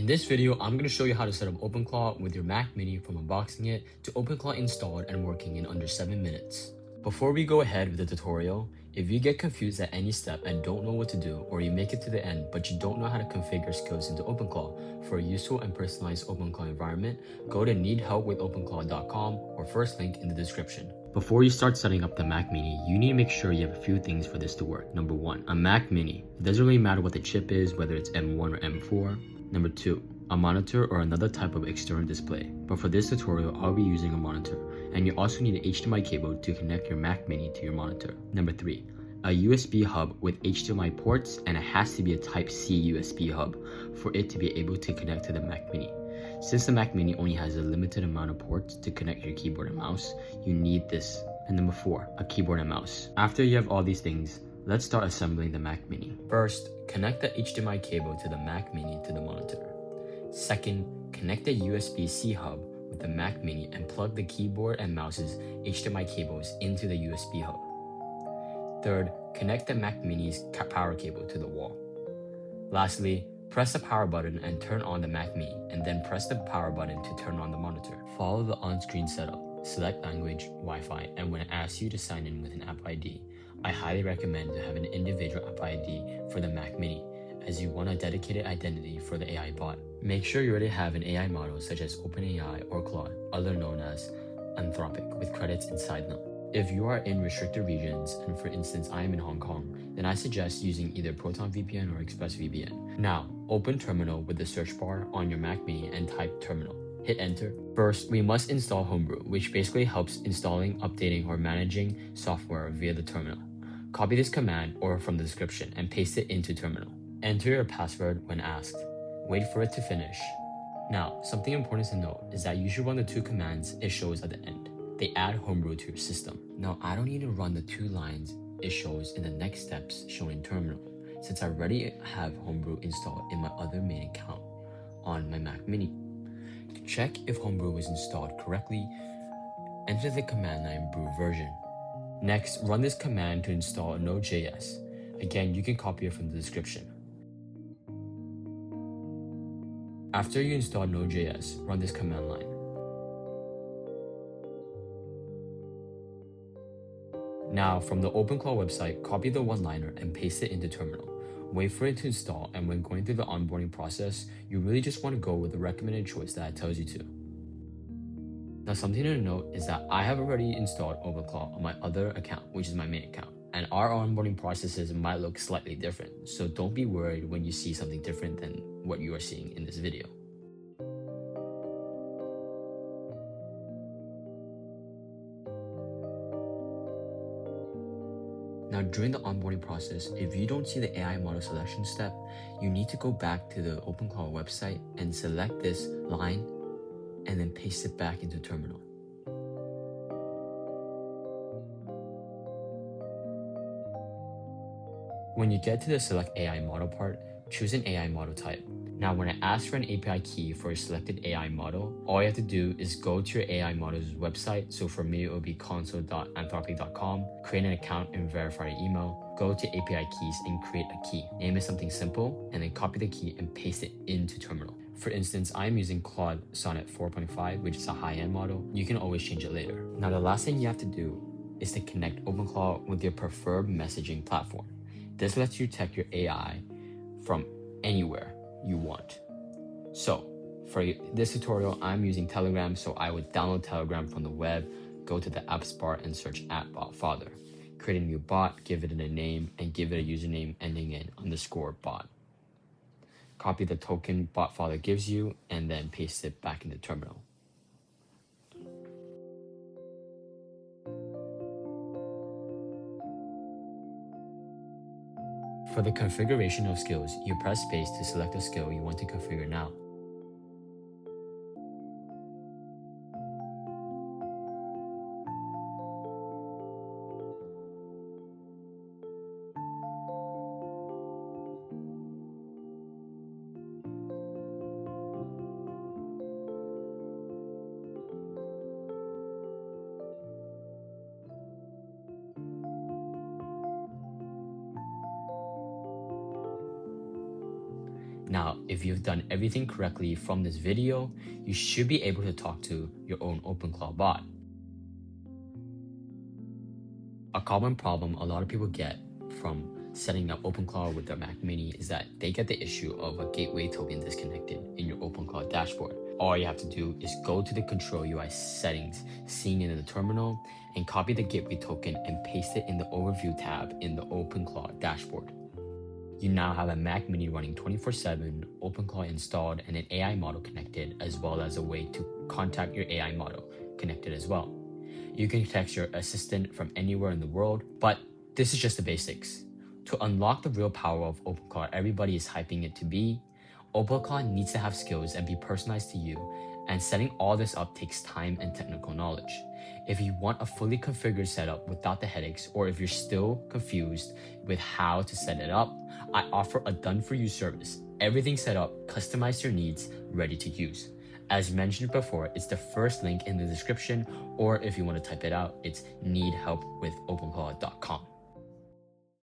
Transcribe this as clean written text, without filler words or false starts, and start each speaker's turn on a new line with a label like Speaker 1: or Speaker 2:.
Speaker 1: this video, I'm going to show you how to set up OpenClaw with your Mac Mini from unboxing it to OpenClaw installed and working in under 7 minutes. Before we go ahead with the tutorial, if you get confused at any step and don't know what to do, or you make it to the end but you don't know how to configure skills into OpenClaw for a useful and personalized OpenClaw environment, go to needhelpwithOpenClaw.com or first link in the description. Before you start setting up the Mac Mini, you need to make sure you have a few things for this to work. Number 1, a Mac Mini. It doesn't really matter what the chip is, whether it's M1 or M4. Number 2, a monitor or another type of external display. But for this tutorial, I'll be using a monitor, and you also need an HDMI cable to connect your Mac Mini to your monitor. Number 3, a USB hub with HDMI ports, and it has to be a Type-C USB hub for it to be able to connect to the Mac Mini. Since the Mac Mini only has a limited amount of ports to connect your keyboard and mouse, you need this. And number 4, a keyboard and mouse. After you have all these things, let's start assembling the Mac Mini. First, connect the HDMI cable to the Mac Mini to the monitor. Second, connect the USB-C hub with the Mac Mini and plug the keyboard and mouse's HDMI cables into the USB hub. Third, connect the Mac Mini's power cable to the wall. Lastly, press the power button and turn on the Mac Mini, and then press the power button to turn on the monitor. Follow the on-screen setup. Select language, Wi-Fi, and when it asks you to sign in with an App ID, I highly recommend to have an individual App ID for the Mac Mini, as you want a dedicated identity for the AI bot. Make sure you already have an AI model such as OpenAI or Claude, other known as Anthropic, with credits inside them. If you are in restricted regions, and for instance I am in Hong Kong, then I suggest using either Proton VPN or ExpressVPN. Now, open Terminal with the search bar on your Mac Mini and type Terminal. Hit enter. First, we must install Homebrew, which basically helps installing, updating, or managing software via the terminal. Copy this command or from the description and paste it into Terminal. Enter your password when asked. Wait for it to finish. Now, something important to note is that you should run the 2 commands it shows at the end. They add Homebrew to your system. Now, I don't need to run the 2 lines it shows in the next steps shown in Terminal, since I already have Homebrew installed in my other main account on my Mac Mini. To check if Homebrew is installed correctly, enter the command line brew version. Next, run this command to install Node.js. Again, you can copy it from the description. After you install Node.js, run this command line. Now, from the OpenClaw website, copy the one-liner and paste it into Terminal. Wait for it to install, and when going through the onboarding process, you really just want to go with the recommended choice that it tells you to. Now, something to note is that I have already installed OpenClaw on my other account, which is my main account, and our onboarding processes might look slightly different, so don't be worried when you see something different than what you are seeing in this video. Now, during the onboarding process, if you don't see the AI model selection step, you need to go back to the OpenClaw website and select this line and then paste it back into Terminal. When you get to the select AI model part, choose an AI model type. Now, when it asks for an API key for a selected AI model, all you have to do is go to your AI model's website. So for me, it will be console.anthropic.com, create an account and verify your email, go to API keys and create a key. Name it something simple, and then copy the key and paste it into Terminal. For instance, I'm using Claude Sonnet 4.5, which is a high-end model. You can always change it later. Now, the last thing you have to do is to connect OpenClaw with your preferred messaging platform. This lets you tech your AI from anywhere you want. So for this tutorial, I'm using Telegram, so I would download Telegram from the web, go to the apps bar and search @botfather. Create a new bot, give it a name, and give it a username ending in _bot. Copy the token botfather gives you and then paste it back in the Terminal. For the configuration of skills, you press space to select a skill you want to configure now. Now, If you've done everything correctly from this video, you should be able to talk to your own OpenClaw bot. A common problem a lot of people get from setting up OpenClaw with their Mac Mini is that they get the issue of a gateway token disconnected in your OpenClaw dashboard. All you have to do is go to the control UI settings seen in the terminal and copy the gateway token and paste it in the overview tab in the OpenClaw dashboard. You now have a Mac Mini running 24/7, OpenClaw installed, and an AI model connected, as well as a way to contact your AI model connected as well. You can text your assistant from anywhere in the world, but this is just the basics. To unlock the real power of OpenClaw everybody is hyping it to be, OpenClaw needs to have skills and be personalized to you, and setting all this up takes time and technical knowledge. If you want a fully configured setup without the headaches, or if you're still confused with how to set it up, I offer a done-for-you service. Everything set up, customized to your needs, ready to use. As mentioned before, it's the first link in the description, or if you want to type it out, it's needhelpwithopenclaw.com.